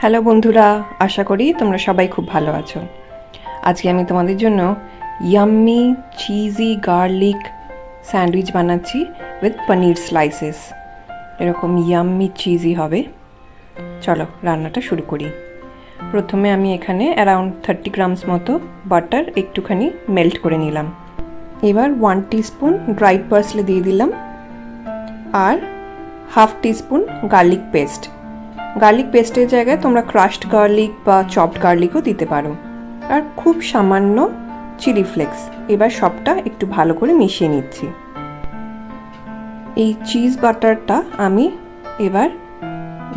Hello বন্ধুরা, আশা করি তোমরা সবাই খুব ভালো আছো। আজকে আমি তোমাদের জন্য ইয়াম্মি চিজি গার্লিক স্যান্ডউইচ বানাচ্ছি উইথ পনির স্লাইসেস। এরকম ইয়াম্মি চিজি হবে। চলো রান্নাটা শুরু করি। প্রথমে আমি এখানে অ্যারাউন্ড 30 গ্রামস মতো বাটার একটুখানি মেল্ট করে নিলাম। এবার 1 টিস্পুন ড্রাইড পার্সলে দিয়ে দিলাম আর half teaspoon garlic paste. Garlic পেস্টের জায়গায় তোমরা ক্রাশড গার্লিক বা চপড গার্লিকও দিতে পারো। আর খুব সামান্য চিলি ফ্লেক্স। এবার সবটা একটু ভালো করে মিশিয়ে নিচ্ছি। এই চিজ বাটারটা আমি এবার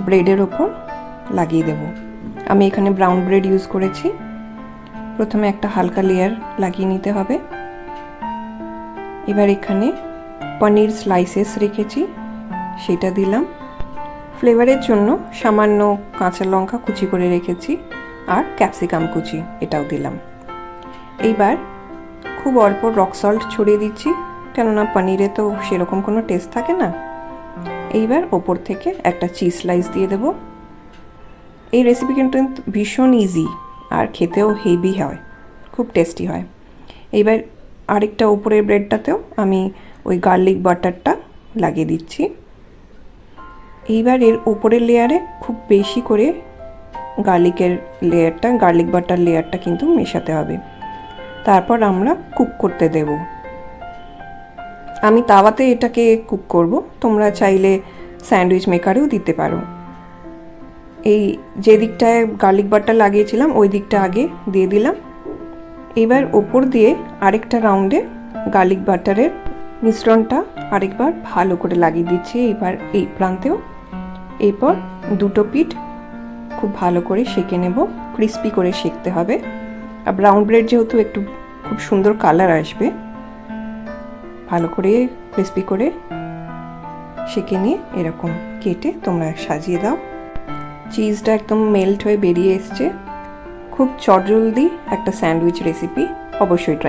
ব্রেডের ওপর লাগিয়ে দেব। আমি এখানে ব্রাউন ব্রেড ইউজ করেছি। প্রথমে একটা হালকা লেয়ার লাগিয়ে নিতে হবে। এবার এখানে পনির স্লাইসেস রেখেছি, সেটা দিলাম। ফ্লেভারের জন্য সামান্য কাঁচা লঙ্কা কুচি করে রেখেছি আর ক্যাপসিকাম কুচি, এটাও দিলাম। এইবার খুব অল্প রক সল্ট ছড়িয়ে দিচ্ছি, কেননা পনিরে তো সেরকম কোনো টেস্ট থাকে না। এইবার ওপর থেকে একটা চিজ স্লাইস দিয়ে দেব। এই রেসিপি কিন্তু ভীষণ ইজি আর খেতেও হেভি হয়, খুব টেস্টি হয়। এইবার আরেকটা উপরের ব্রেডটাতেও আমি ওই গার্লিক বাটারটা লাগিয়ে দিচ্ছি। এইবার এর উপরের লেয়ারে খুব বেশি করে গার্লিক বাটার লেয়ারটা কিন্তু মেশাতে হবে। তারপর আমরা কুক করতে দেব। আমি তাওয়াতে এটাকে কুক করব, তোমরা চাইলে স্যান্ডউইচ মেকারেও দিতে পারো। এই যে দিকটায় গার্লিক বাটার লাগিয়েছিলাম ওই দিকটা আগে দিয়ে দিলাম। এবার ওপর দিয়ে আরেকটা রাউন্ডে গার্লিক বাটারের মিশ্রণটা আরেকবার ভালো করে লাগিয়ে দিচ্ছি। এবার এই প্রান্তেও। এরপর দুটো পিঠ খুব ভালো করে সেঁকে নেব, ক্রিস্পি করে সেঁকতে হবে। আর ব্রাউন ব্রেড যেহেতু একটু খুব সুন্দর কালার আসবে, ভালো করে ক্রিস্পি করে সেঁকে নিয়ে এরকম কেটে তোমরা সাজিয়ে দাও। চিজটা একদম মেল্ট হয়ে বেরিয়ে এসছে। খুব চটজলদি একটা স্যান্ডউইচ রেসিপি, অবশ্যই ট্রাই